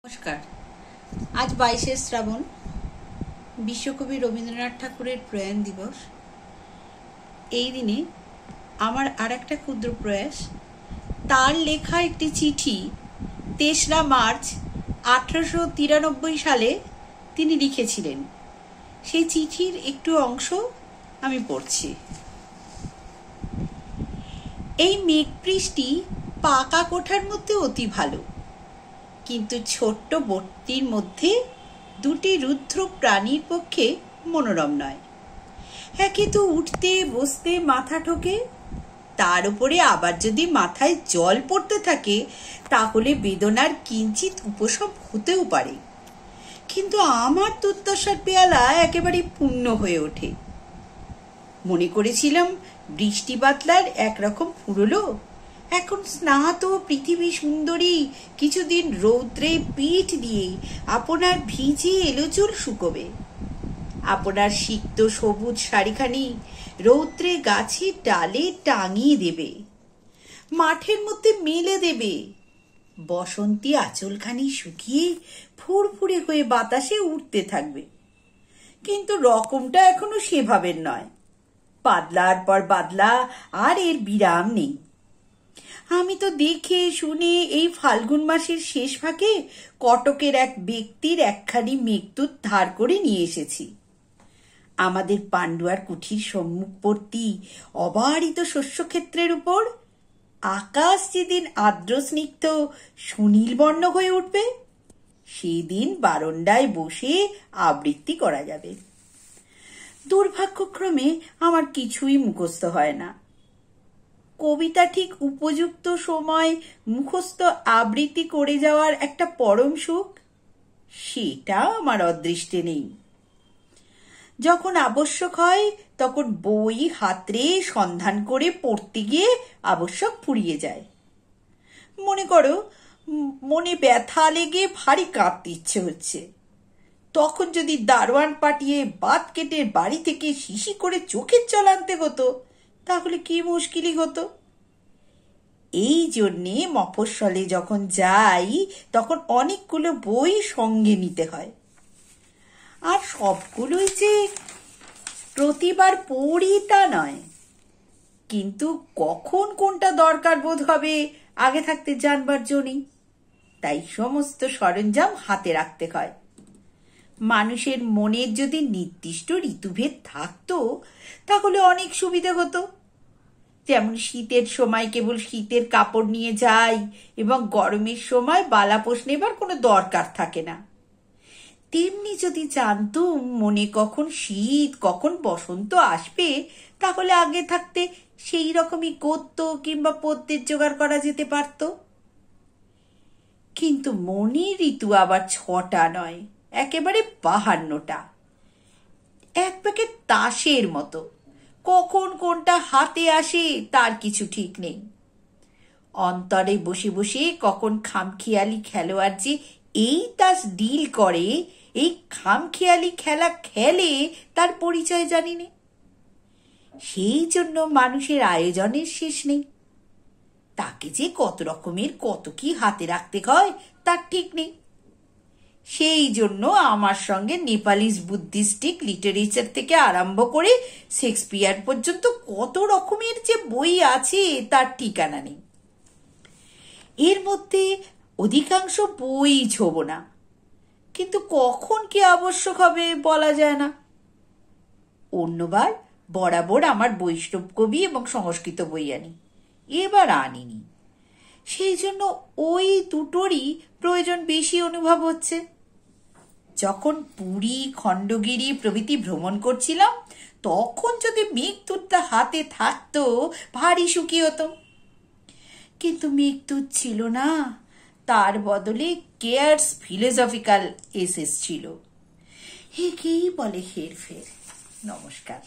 নমস্কার। আজ 22শে শ্রাবণ, বিশ্বকবি রবীন্দ্রনাথ ঠাকুরের প্রয়াণ দিবস। এই দিনে আমার আর একটা ক্ষুদ্র প্রয়াস, তার লেখা একটি চিঠি 3রা মার্চ 1893 সালে তিনি লিখেছিলেন। সেই চিঠির একটু অংশ আমি পড়ছি। এই মেঘবৃষ্টি পাকা কোঠার মধ্যে অতি ভালো, কিন্তু ছোট্ট বর্তির মধ্যে দুটি রুদ্র প্রাণীর পক্ষে মনোরম নয়। একে তো উঠতে বসতে মাথা ঠোকে, তার উপরে আবার যদি মাথায় জল পড়তে থাকে তাহলে বেদনার কিঞ্চিত উপশম হতেও পারে, কিন্তু আমার দুর্দশার পেয়ালা একেবারে পূর্ণ হয়ে ওঠে। মনে করেছিলাম বৃষ্টি বাতলার একরকম ফুরলো, এখন স্নাত পৃথিবী সুন্দরী কিছুদিন রৌদ্রে পিঠ দিয়ে আপনার ভিজে এলো চুল শুকোবে, আপনার সিক্ত সবুজ শাড়িখানি রৌদ্রে গাছের ডালে টাঙিয়ে দেবে, মাঠের মধ্যে মেলে দেবে, বসন্তী আঁচলখানি শুকিয়ে ফুরফুরে হয়ে বাতাসে উঠতে থাকবে। কিন্তু রকমটা এখনো সেভাবে নয়, বাদলার পর বাদলা, আর এর বিরাম নেই। আমি তো দেখে শুনে এই ফাল্গুন মাসের শেষ ভাগে কটকের এক ব্যক্তির একখানি মেঘদূত ধার করে নিয়ে এসেছি। আমাদের পান্ডুয়ার কুঠির সম্মুখবর্তী অবারিত শস্যক্ষেত্রের উপর আকাশ যেদিন আর্দ্র স্নিগ্ধ সুনীল বর্ণ হয়ে উঠবে, সেদিন বারান্দায় বসে আবৃত্তি করা যাবে। দুর্ভাগ্যক্রমে আমার কিছুই মুখস্থ হয় না। কবিতা ঠিক উপযুক্ত সময় মুখস্থ আবৃত্তি করে যাওয়ার একটা পরম সুখ, সেটা আমার অদৃষ্টে নেই। যখন আবশ্যক হয় তখন বই হাতড়ে সন্ধান করে পড়তে গিয়ে আবশ্যক ফুরিয়ে যায়। মনে করো মনে ব্যথা লেগে ভারী কাঁদতে ইচ্ছে হচ্ছে, তখন যদি দারোয়ান পাঠিয়ে বাত কেটে বাড়ি থেকে শিশি করে চোখের জল আনতে হতো তাহলে কি মুশকিলই হতো। এই জন্যে মফস্বলে যখন যাই তখন অনেকগুলো বই সঙ্গে নিতে হয়, আর সবগুলোই যে প্রতিবার পড়ি তা নয়, কিন্তু কখন কোনটা দরকার বোধ হবে আগে থাকতে জানবার জো নেই, তাই সমস্ত সরঞ্জাম হাতে রাখতে হয়। মানুষের মনের যদি নির্দিষ্ট ঋতুভেদ থাকতো তাহলে অনেক সুবিধা হতো। যেমন শীতের সময় কেবল শীতের কাপড় নিয়ে যাই এবং গরমের সময় বালাপোষ নেবার কোনো দরকার থাকে না, তেমনি যদি জানতুম মনে কখন শীত কখন বসন্ত আসবে তাহলে আগে থাকতে সেই রকমই গদ্য কিংবা পদ্যের জোগাড় করা যেতে পারত। কিন্তু মনের ঋতু আবার 6টা নয়, একেবারে 52টা, এক প্যাকেট তাসের মতো। কখন কোনটা হাতে আসে তার কিছু ঠিক নেই। অন্তরে বসে বসে কখন খামখেয়ালি খেলোয়াড় যে এই তাস ডিল করে, এই খামখেয়ালি খেলা খেলে, তার পরিচয় জানি না। সেই জন্য মানুষের আয়োজনের শেষ নেই। তাকে যে কত রকমের কত কি হাতে রাখতে হয় তার ঠিক নেই। সেই জন্য আমার সঙ্গে নেপালিজ বুদ্ধিস্টিক লিটারেচার থেকে আরম্ভ করে শেক্সপিয়ার পর্যন্ত কত রকমের যে বই আছে তার ঠিকানা নেই। এর মধ্যে অধিকাংশ বই ছোব না, কিন্তু কখন কি আবশ্যক হবে বলা যায় না। অন্যবার বরাবর আমার বৈষ্ণব কবি এবং সংস্কৃত বই আনি, এবার আনিনি। সেই জন্য ওই দুটোরই প্রয়োজন বেশি অনুভব হচ্ছে। যখন পুরী খণ্ডগিরি প্রভৃতি ভ্রমণ করছিলাম তখন যদি মেঘদূতটা হাতে থাকতো ভারী সুখী হতো, কিন্তু মেঘদূত ছিল না, তার বদলে কেয়ার্স ফিলোসফিক্যাল এসেস ছিল। একেই বলে হেরফের। নমস্কার।